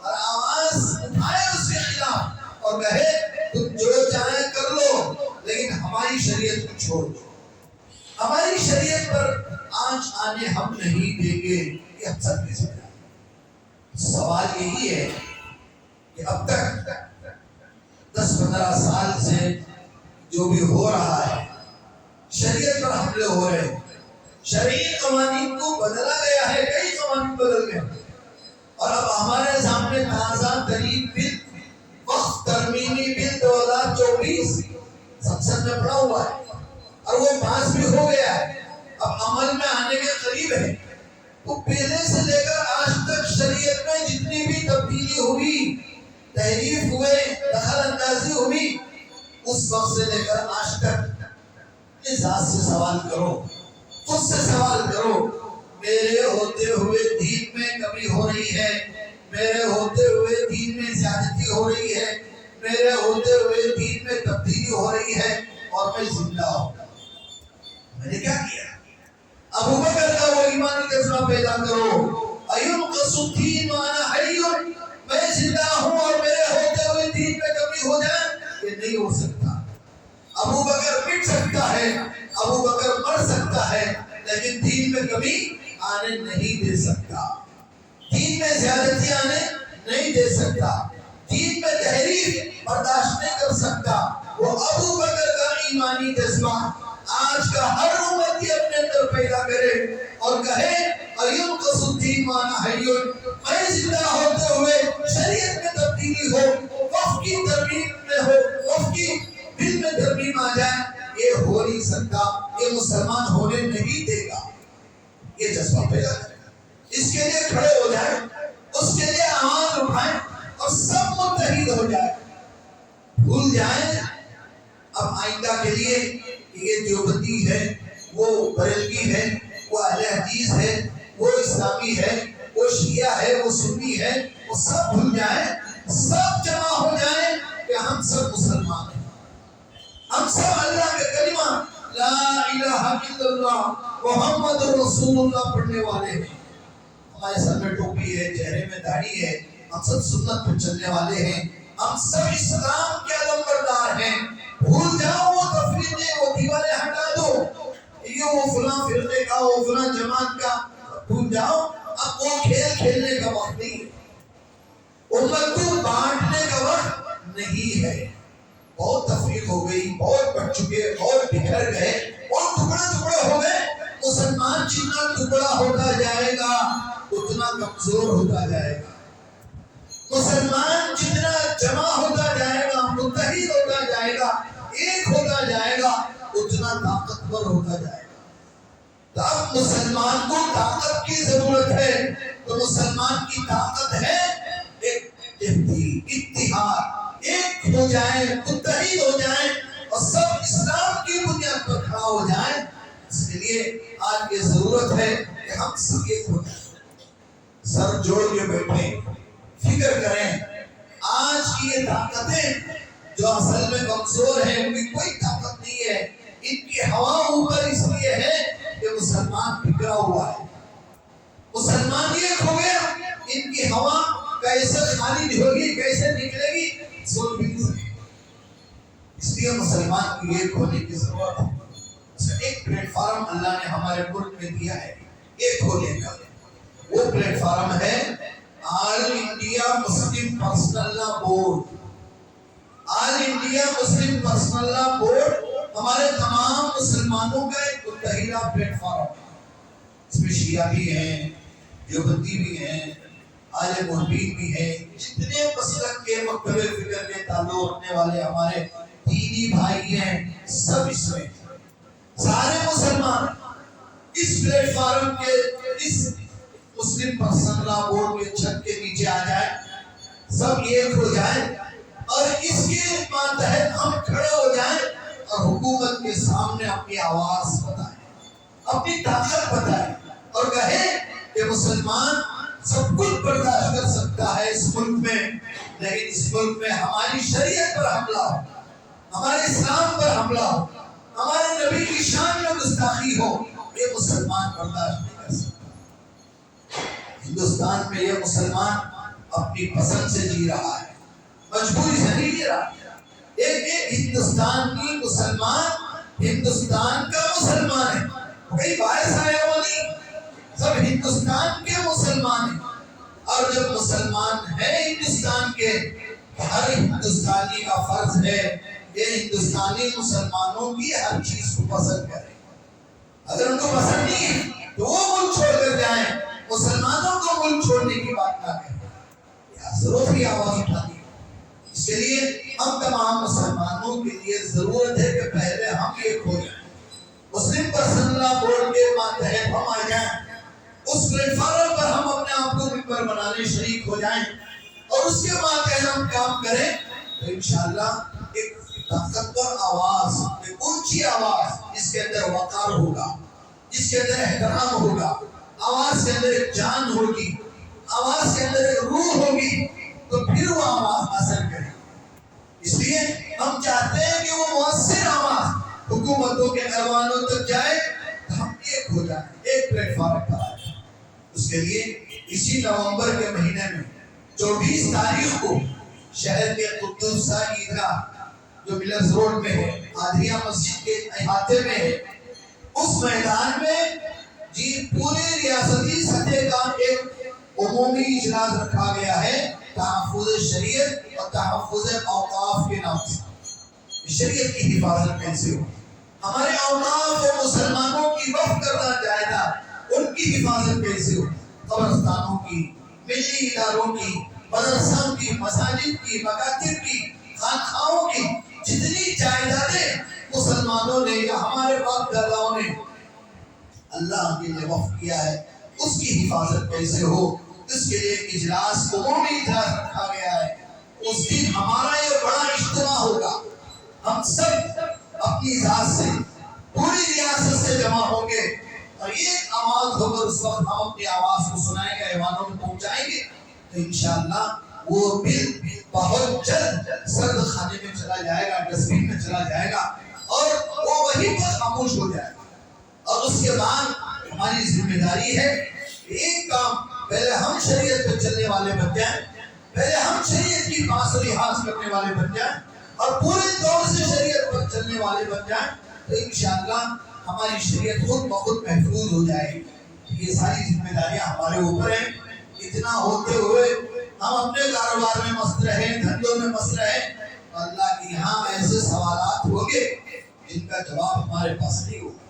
اور آواز اٹھائے اس کے خلاف اور کہے تم جو چاہے کر لو لیکن ہماری شریعت کو چھوڑ دو، ہماری شریعت پر آنچ آنے ہم نہیں دیں گے۔ یہ ہم سب کی ذمہ داری۔ سوال یہی ہے کہ اب تک 10-15 سال سے جو بھی ہو رہا ہے، شریعت پر حملے ہو رہے ہیں، شرعی قوانین کو بدلا گیا ہے، کئی قوانین بدل گئے، اور اب ہمارے سامنے تازہ ترین بل وقف ترمیمی بل 2024 سنسد میں پڑا ہوا ہے اور وہ پاس بھی ہو گیا ہے، اب عمل میں آنے کے قریب ہے۔ تو پہلے سے لے کر آج تک شریعت میں جتنی بھی تبدیلی ہوئی، تحریف ہوئے، دخل اندازی ہوئی، اس وقت سے لے کر آج تک اپنے ذات سے سوال کرو، خود سے سوال کرو، میرے ہوتے ہوئے دین میں کمی ہو رہی ہے، میرے ہوتے ہوئے دین میں زیادتی ہو رہی ہے، میرے ہوتے ہوئے دین میں تبدیلی ہو رہی ہے اور میں زندہ ہوں، میں نے کیا کیا؟ ابو بکر کا وہ ایمانی جذبہ پیدا کرو، اَيُنْقَصُ الدِّينُ وَأَنَا حَيٌّ، میں زندہ ہوں اور میرے ہوتے ہوئے دین میں کمی ہو جائے، یہ نہیں ہو سکتا۔ ابو بکر مٹ سکتا ہے، ابو بکر مر سکتا ہے، لیکن دین میں کمی آنے نہیں دے سکتا، دین میں زیادتی آنے نہیں دے سکتا، دین میں تحریف برداشت نہیں کر سکتا۔ وہ ابو بکر کا ایمانی جذبہ آج کا ہر امتی اپنے اندر پیدا کرے اور کہے اَيُنْقَصُ الدِّينُ وَأَنَا حَيٌّ، میں زندہ ہوتے ہوئے شریعت میں تبدیلی ہو، وقف کی ترمیم میں ہو، وقف کی بل میں ترمیم آ جائے، یہ ہو نہیں سکتا، یہ مسلمان ہونے نہیں دے گا۔ یہ جذبہ پیدا کرے، اس کے لیے کھڑے ہو جائیں، اس کے لیے آواز اٹھائیں اور سب متحد ہو جائیں، بھول جائیں اب آئندہ کے لیے کہ یہ دیوبندی ہے، وہ بریلوی ہے، وہ اہل حدیث ہے، وہ اسلامی ہے، وہ شیعہ ہے، وہ سنی ہے، وہ سب بھول جائیں، سب جمع ہو جائیں کہ ہم سب مسلمان ہیں، ہم سب اللہ کے کلمہ لا الہ الا اللہ محمد رسول اللہ پڑھنے والے ہیں، ہمارے سر میں ٹوپی ہے، چہرے میں داڑھی ہے، ہم سب سنت پہ چلنے والے ہیں، ہم سب اسلام کے علمبردار ہیں۔ بھول جاؤ وہ تفریقیں، وہ دیواریں ہٹا دو، یہ وہ فلاں فرقے کا، وہ فلاں جماعت کا، بھول جاؤ، اب وہ کھیل کھیلنے کا وقت نہیں ہے، امت کو بانٹنے کا وقت نہیں ہے۔ بہت تفریق ہو گئی، بہت بڑھ چکے، بہت بکھر گئے، اور ٹکڑے ٹکڑے ہو گئے۔ مسلمان جتنا ٹکڑا ہوتا جائے گا اتنا کمزور ہوتا جائے گا، مسلمان جتنا جمع ہوتا جائے گا، متحد ہوتا جائے گا، ایک ہوتا جائے گا، اتنا طاقتور ہوتا جائے گا۔ تو اب مسلمان کو طاقت کی ضرورت ہے، تو مسلمان کی طاقت ہے ایک اتحاد، ایک ہو جائیں، متحد ہو جائیں اور سب اسلام کی بنیاد پر کھڑا ہو جائیں۔ اس کے لیے آج یہ ضرورت ہے کہ ہم سب ایک ہو جائیں، سر جوڑ کے بیٹھیں، فکر کریں۔ آج کی یہ طاقتیں جو اصل میں کمزور ہیں، ان کی کوئی طاقت نہیں ہے، ان کی ہوا اوپر اس لیے ہے کہ مسلمان بکھرا ہوا ہے، مسلمان ایک ہو گیا، ان کی ہوا کا کیسے خالد ہوگی، کیسے نکلے گی، سوچ بھی نہیں سکتے۔ اس لیے مسلمان کو ایک ہونے کی ضرورت ہے۔ ایک پلیٹ فارم اللہ نے ہمارے ملک میں دیا ہے ایک ہونے کا، وہ پلیٹ فارم ہے آل انڈیا مسلم پرسنل لا بورڈ۔ آل انڈیا مسلم پرسنل لا بورڈ ہمارے تمام مسلمانوں کا ایک متحدہ پلیٹ فارم ہے۔ اس میں شیعہ بھی ہیں، دیوبندی بھی ہیں، اہل محبین بھی ہیں، جتنے مسلک کے مختلف فکر کے تعلق رکھنے والے ہمارے دینی بھائی ہیں، سب اس میں سارے مسلمان اس پلیٹ فارم کے اس مسلم پرسنل لا بورڈ کے چھت کے نیچے آ جائیں، سب ایک ہو جائیں اور اس کے ماتحت ہم کھڑے ہو جائیں اور حکومت کے سامنے اپنی آواز بتائیں، اپنی طاقت بتائیں اور کہیں کہ مسلمان سب کچھ برداشت کر سکتا ہے اس ملک میں، لیکن اس ملک میں ہماری شریعت پر حملہ ہو، ہمارے اسلام پر حملہ ہو، ہمارے نبی کی شان میں گستاخی ہو، یہ مسلمان برداشت نہیں کر سکتا۔ ہندوستان میں یہ مسلمان اپنی پسند سے جی رہا ہے، مجبوری سے نہیں جی رہا۔ ایک ہندوستان کی مسلمان ہندوستان کا مسلمان ہے، کئی باعث آیا وہ نہیں، سب ہندوستان کے مسلمان ہیں۔ اور جب مسلمان ہے ہندوستان کے، ہر ہندوستانی کا فرض ہے کہ ہندوستانی مسلمانوں کی ہر چیز کو پسند کریں۔ اگر ان کو پسند نہیں ہے تو وہ ملک چھوڑ کر جائیں، مسلمانوں کو ملک چھوڑنے کی بات نہ کہیں۔ ضرورت کی آواز اٹھانی ہے۔ اس کے لیے ہم تمام مسلمانوں کے لیے ضرورت ہے کہ پہلے ہم ایک ہو جائیں، مسلم پرسنل لا بورڈ کے ماتحت ہم آ جائیں، اس پلیٹ فارم پر ہم اپنے آپ کو ممبر بنانے شریک ہو جائیں اور اس کے ماتحت ہم کام کریں تو انشاءاللہ ایک طاقتور آواز، ایک اونچی آواز جس کے اندر وقار ہوگا، جس کے اندر احترام ہوگا، آواز کے اندر ایک جان ہوگی، آواز کے اندر ایک روح ہوگی، تو پھر وہ آواز اثر کرے۔ اس لیے ہم چاہتے ہیں کہ وہ مؤثر آواز حکومتوں کے ایوانوں تک جائے، ہم ایک ہو جائیں، ایک پلیٹ فارم پر آ جائیں۔ اس کے لیے اسی نومبر کے مہینے میں 24 تاریخ کو شہر کے قدوس عیدگاہ جو ملرز روڈ میں ہے، عادیہ مسجد کے احاطے میں ہے، اس میدان میں پوری ریاستی سطح کا ایک عمومی اجلاس رکھا گیا ہے تحفظ شریعت اور تحفظ اوقاف کے نام سے۔ شریعت کی حفاظت کیسے ہو، ہمارے اوقاف اور مسلمانوں کی وقف کرنا چاہے گا، ان کی حفاظت کیسے ہو، قبرستانوں کی، ملی اداروں کی، مدرسوں کی، مساجد کی، مکاتب کی، خانقاہوں کی، جتنی جائیدادیں مسلمانوں نے یا ہمارے باپ داداؤں نے اللہ کے لیے وقف کیا ہے، اس کی حفاظت کیسے ہو، اس کے لیے اجلاس، عمومی اجلاس رکھا گیا ہے۔ اس دن ہمارا یہ بڑا اجتماع ہوگا، ہم سب اپنی ذات سے پوری ریاست سے جمع ہوں گے اور یہ آواز ہو کر اس وقت ہم اپنی آواز کو سنائیں گے، ایوانوں میں پہنچائیں گے تو انشاءاللہ وہ بل بہت جلد سرد خانے میں چلا جائے گا، ڈسٹبن میں چلا جائے گا اور وہ وہیں پر خاموش ہو جائے گا۔ اور اس کے بعد ہماری ذمہ داری ہے کہ ایک کام، پہلے ہم شریعت پہ چلنے والے بن جائیں، پہلے ہم شریعت کی پاس و لحاظ کرنے والے بن جائیں اور پورے طور سے شریعت پر چلنے والے بن جائیں تو انشاءاللہ ہماری شریعت خود بخود محفوظ ہو جائے گی۔ یہ ساری ذمہ داریاں ہمارے اوپر ہیں۔ اتنا ہوتے ہوئے ہم اپنے کاروبار میں مست رہیں، دھندوں میں مست رہیں، اللہ کے یہاں ایسے سوالات ہوگے جن کا جواب ہمارے پاس نہیں ہوگا۔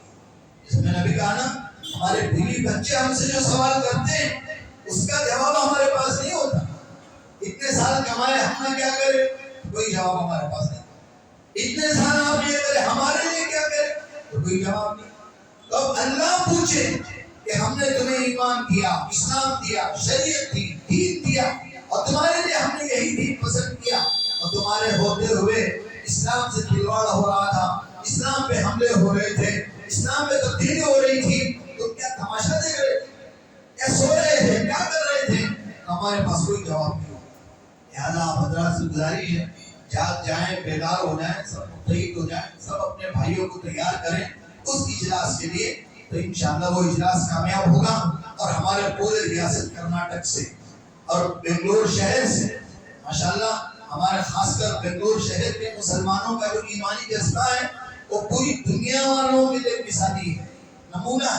جس میں نبی کہا نا، ہمارے بیوی بچے ہم سے جو سوال کرتے ہیں اس کا جواب ہمارے پاس نہیں ہوتا۔ اتنے سال کمائے ہم نہ کیا کرے، کوئی جواب ہمارے پاس نہیں۔ اتنے سال آپ یہ کرے، ہمارے لیے کیا کرے، تو کوئی جواب نہیں۔ تو اب اللہ پوچھے کہ ہم نے تمہیں ایمان دیا، اسلام دیا، شریعت دی، دین دیا اور تمہارے لیے ہم نے یہی دین پسند کیا اور تمہارے ہوتے ہوئے اسلام سے کھلواڑ ہو رہا تھا، اسلام پہ حملے ہو رہے تھے، اسلام میں تبدیلی ہو رہی تھی، تو کیا تماشا دیکھ رہے تھے، کیا سو رہے تھے، کیا کر رہے تھے؟ ہمارے پاس کوئی جواب نہیں ہوگا۔ لہٰذا آپ حضرات سے گزارش ہے، جاگ جائیں، بیدار ہو جائیں، سب متحد ہو جائیں، سب اپنے بھائیوں کو تیار کریں اس اجلاس کے لیے، تو انشاءاللہ وہ اجلاس کامیاب ہوگا اور ہمارے پورے ریاست کرناٹک سے اور بنگلور شہر سے ماشاءاللہ ہمارے خاص کر بنگلور شہر کے مسلمانوں کا جو ایمانی جذبہ ہے وہ پوری دنیا والوں کے لیے مثالی ہے، نمونہ۔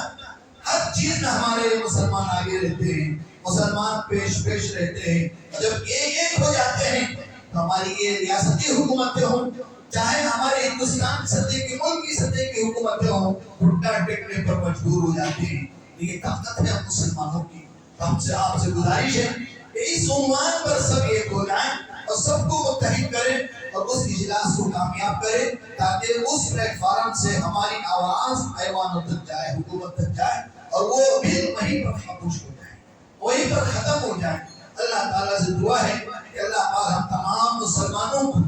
ہر چیز میں ہمارے مسلمان آگے رہتے ہیں، مسلمان پیش رہتے ہیں، اور جب یہ ایک ہو جاتے ہیں تو ہماری یہ ریاستی حکومتیں ہوں، چاہے ہمارے ہندوستان سطح کی ملک کی سطح کی حکومتیں ہوں، گھٹنا ٹیکنے پر مجبور ہو جاتے ہیں۔ یہ طاقت ہے مسلمانوں کی۔ ہم سے آپ سے گزارش ہے کہ اس عنوان پر سب ایک ہو جائیں اور سب کو متحد کریں اور اس اجلاس کو کامیاب کریں، تاکہ اس پلیٹ فارم سے ہماری آواز ایوانوں تک جائے، حکومت تک جائے، اور وہ بل وہیں پر خاموش ہو جائے، وہیں پر ختم ہو جائے۔ اللہ تعالیٰ سے دعا ہے کہ اللہ پاک ہم تمام مسلمانوں کو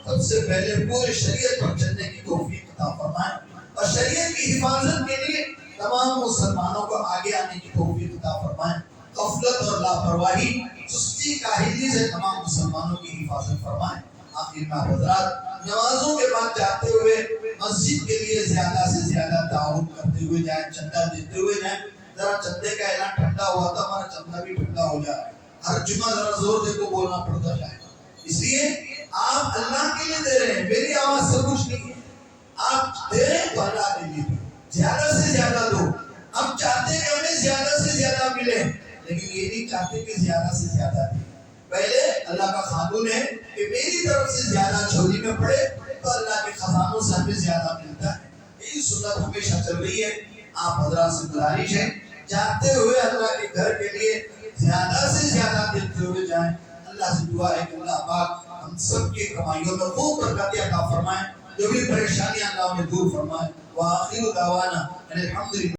سب سے پہلے پورے شریعت پر چلنے کی توفیق عطا فرمائے، اور شریعت کی حفاظت کے لیے تمام مسلمانوں کو آگے آنے کی توفیق عطا فرمائے۔ غفلت اور لاپرواہی، سستی، کاہلی سے تمام مسلمانوں کی حفاظت فرمائے۔ آخر میں حضرات نمازوں کے بعد جاتے ہوئے مسجد کے لیے زیادہ سے زیادہ تعاون کرتے ہوئے جائیں، چندہ دیتے ہوئے جائیں۔ ذرا چندے کا اعلان ٹھنڈا ہوا تھا، ہمارا چندہ بھی ٹھنڈا ہو جائے، ہر جمعہ ذرا زور دے کو بولنا پڑتا ہے، اس لیے آپ اللہ کے لیے دے رہے ہیں، میری آواز سے کچھ نہیں ہے، آپ دے رہے ہیں تو اللہ کے لیے زیادہ سے زیادہ دو۔ ہم چاہتے ہیں کہ ہمیں زیادہ سے زیادہ ملے، لیکن یہ نہیں چاہتے کہ زیادہ سے زیادہ دیں۔ پہلے اللہ کا قانون ہے کہ میری طرف سے زیادہ جھولی میں پڑے تو اللہ کے خزانوں سے ہمیں زیادہ ملتا ہے۔ یہی سنت ہمیشہ چل رہی ہے۔ آپ حضرات سے گزارش ہے جاتے ہوئے اللہ کے گھر کے لیے زیادہ سے زیادہ دیتے ہوئے جائیں۔ اللہ سے دعا ہے کہ اللہ پاک ہم سب کی کمائیوں میں خوب برکت عطا فرمائے، جو بھی پریشانیاں اللہ انہیں دور فرمائے۔ وآخر دعوانا الحمدللہ۔